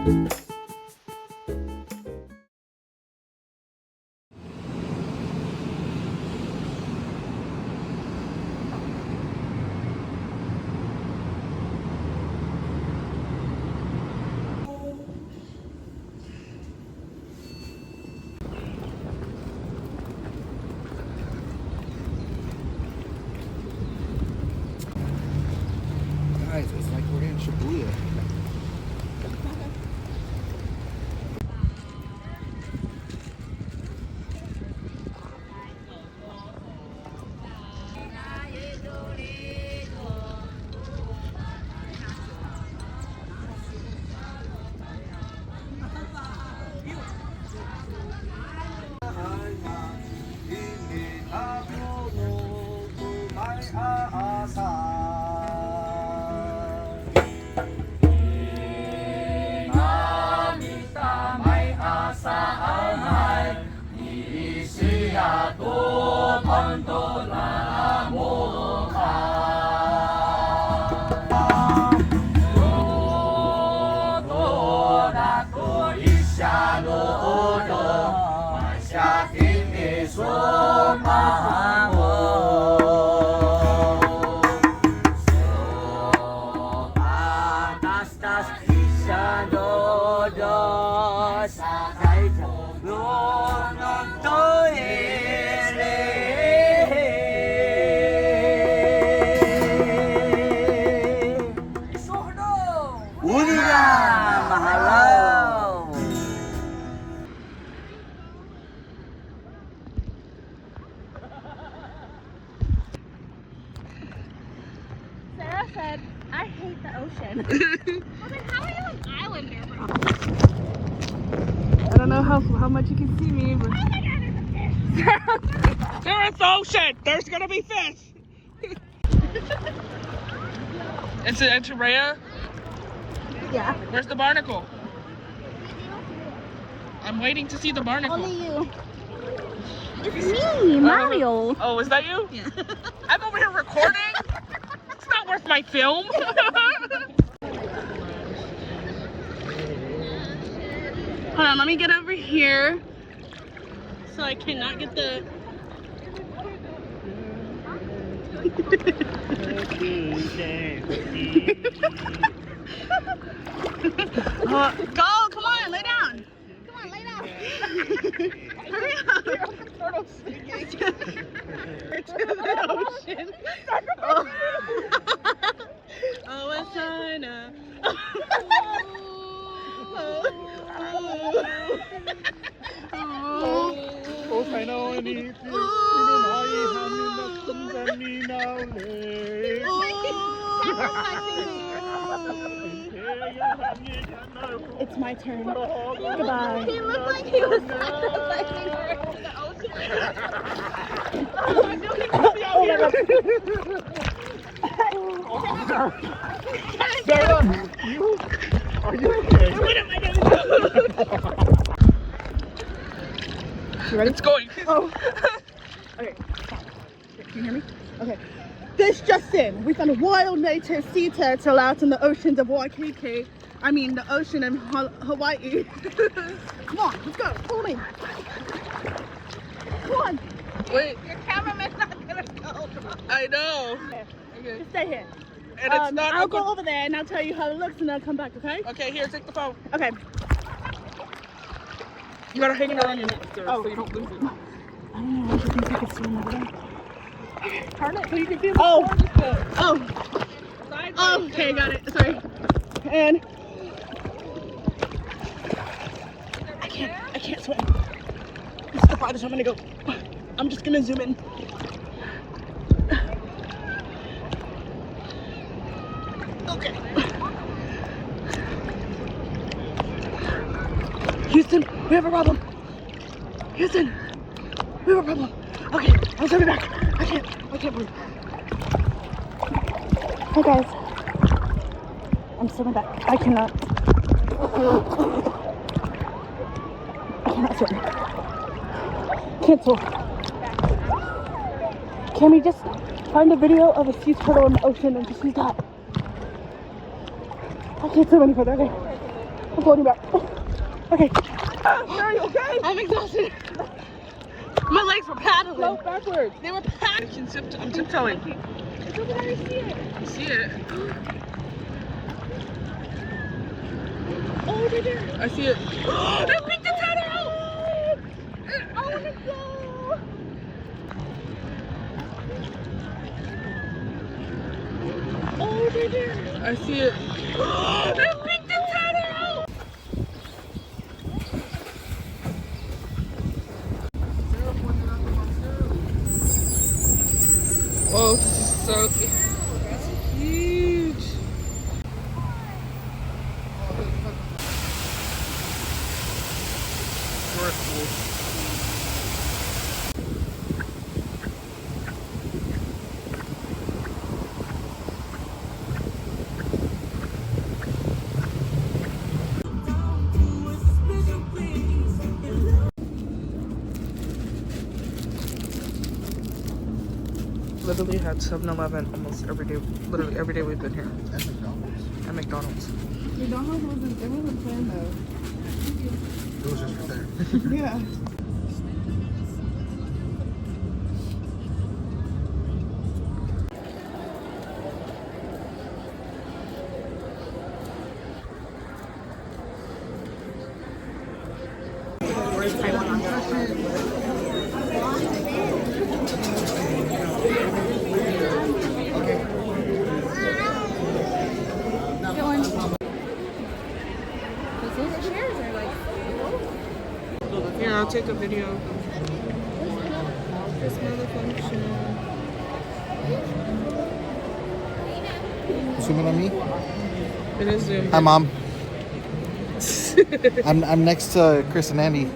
Guys, it's like we're in Shibuya. Sarah said, I hate the ocean. I was like, how are you an islander, bro? I don't know how much you can see me, but... Oh my god, there's a fish! There is the ocean! There's gonna be fish! It's Rhea? Yeah. Where's the barnacle? I'm waiting to see the barnacle. Only you. It's me, Mario. Oh, is that you? Yeah. I'm over here recording? It's not worth my film. Hold on, let me get over here so I cannot get the... Go, come on, lay down. Come on, lay down. Hurry up. Turtle singing to the ocean. Oh, oh a China. It's my turn. Goodbye. He looked like he was sacrificing for the ocean. Sarah, are you okay? You ready? It's going. Oh. Okay. Can you hear me? Okay. This just in. We found a wild native sea turtle out in the oceans of Waikiki. I mean, the ocean in Hawaii. Come on, let's go. Follow me. Come on. Wait, Your cameraman's not gonna go. I know. Okay. Just stay here. And it's not I'll a good... go over there and I'll tell you how it looks and I'll come back, okay? Okay, here, take the phone. Okay. You gotta hang it around your neck, Sarah, Oh. so you don't lose it. I don't know. I just think I can see another one. Turn it so you can see the Oh. Oh. Sideways, Oh, okay, Sarah. got it. Sorry. And I can't swim. This is the farthest I'm gonna go. I'm just gonna zoom in. Okay. Houston, we have a problem. Houston, we have a problem. Okay, I'm swimming back. I can't breathe. Hi guys. I'm swimming back. I cannot swim. Cancel. Can we just find a video of a sea turtle in the ocean and just use that? I can't swim any further, okay? I'm floating back. Okay. Are you okay? I'm exhausted. My legs were paddling. Float backwards. They were paddling. I'm tiptoeing. It's over there, I see it. I see it. Oh, they're there. I see it. They picked the tether out! I want to go. Oh, they're there. I see it. They picked the tether out! Whoa, this is so huge. Literally had 7-Eleven almost every day. Literally every day we've been here. And McDonald's. And McDonald's. McDonald's wasn't planned though. It was just right there. Yeah. Those chairs are like. Here, I'll take a video. This malfunction. Zooming on me. It is Zoom. Hi, Mom. I'm next to Chris and Andy.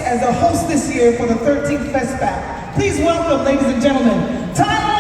As a host this year for the 13th Festback. Please welcome, ladies and gentlemen, Taiwan!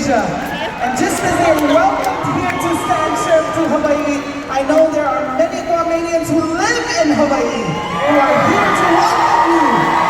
Asia. And just as they are welcomed here to Stanship to Hawaii, I know there are many Guamanians who live in Hawaii who are here to welcome you.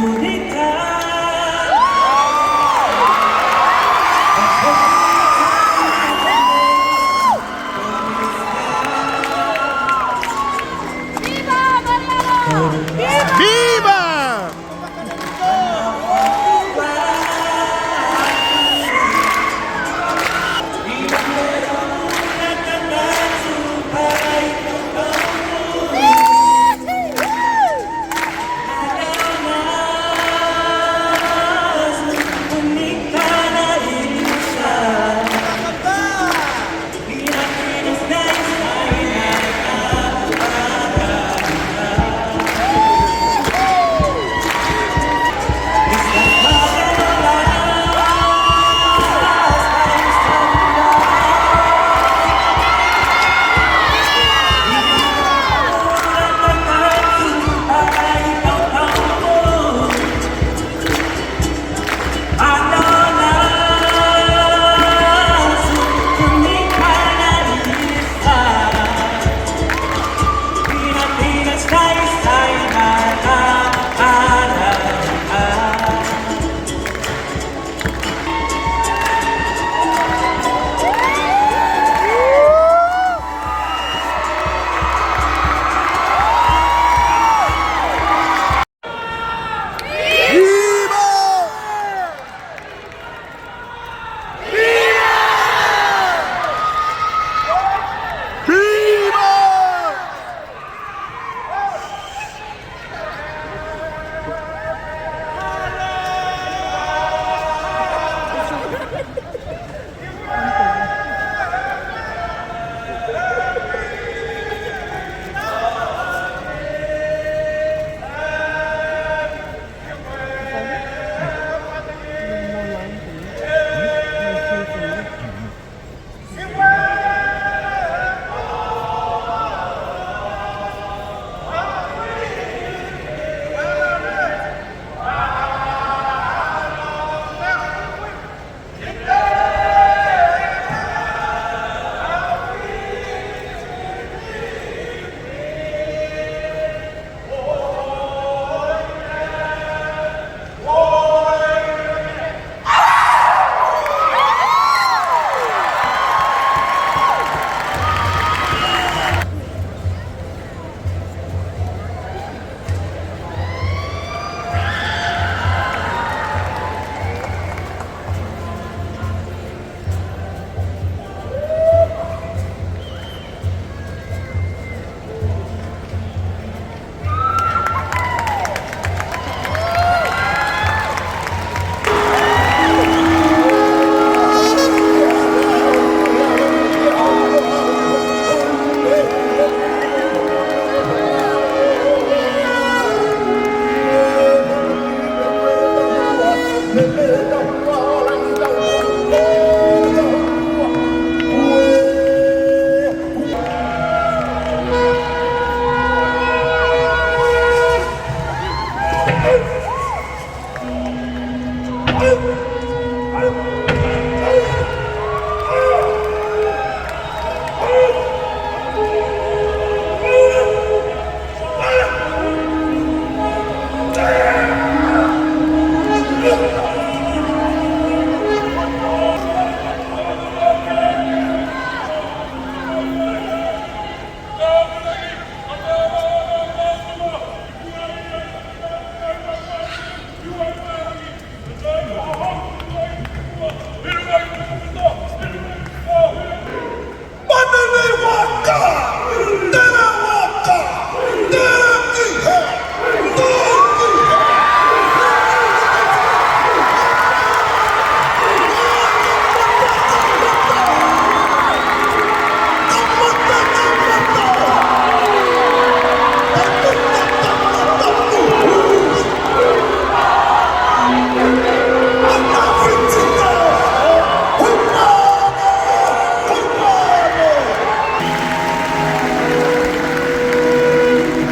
Viva!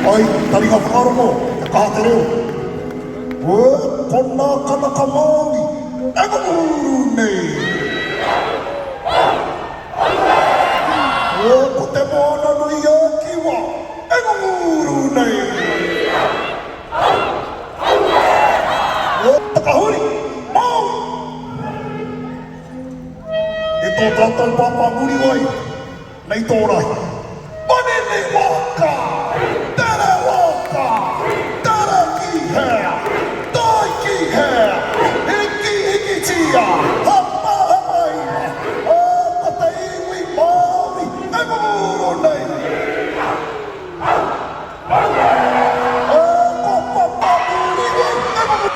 Ay, talaga pangaro mo, nakataliw. Kona ka na kamami, egumurune. Kutemona no yakiwa, egumurune. Takahuli! Mau! Ito tatal papaguri wai. Na ito orai. Manene waka! Tere waka! Tere ki hea! Tai ki hea! Hiki hiki tia! Hapa hamaima! O kataiwi maori! Ego muro nei! O kopa papaguri wai! Ego muro!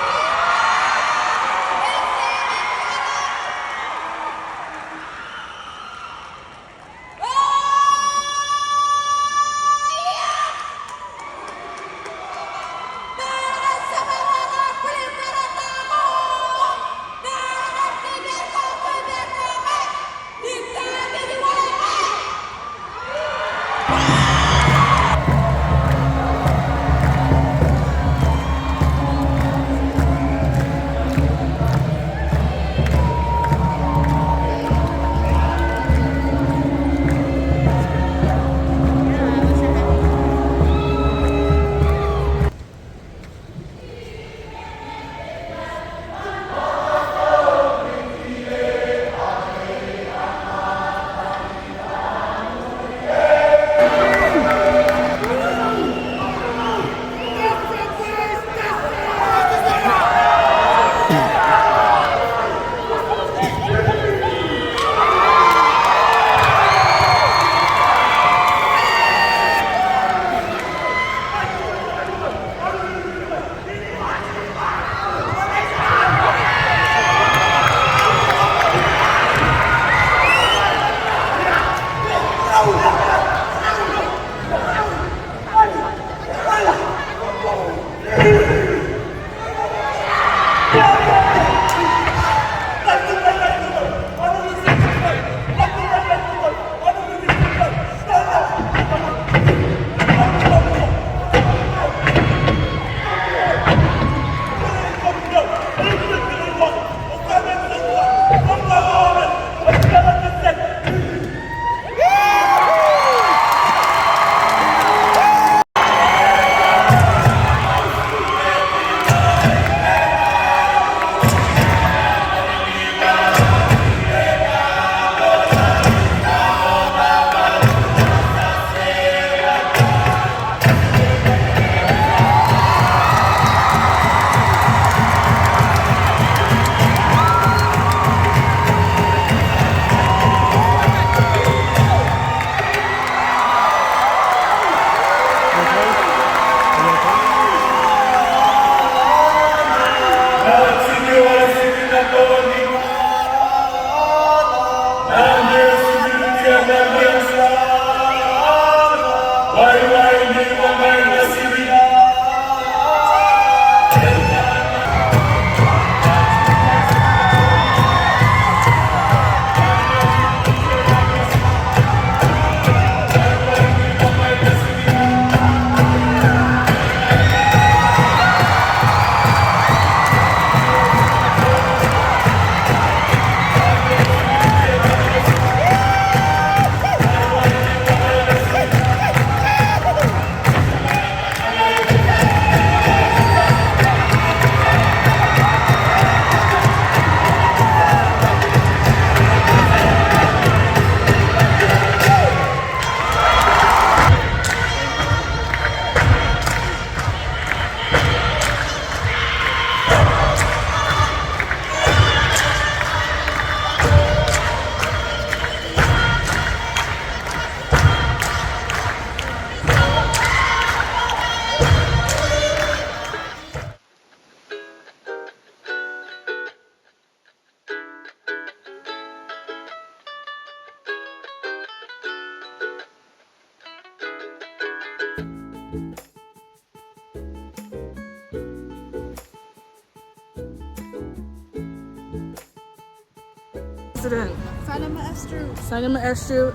President. Sana maestro. Sana maestro.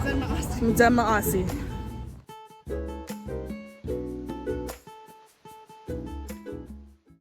Sana maestro. Mdema Asi.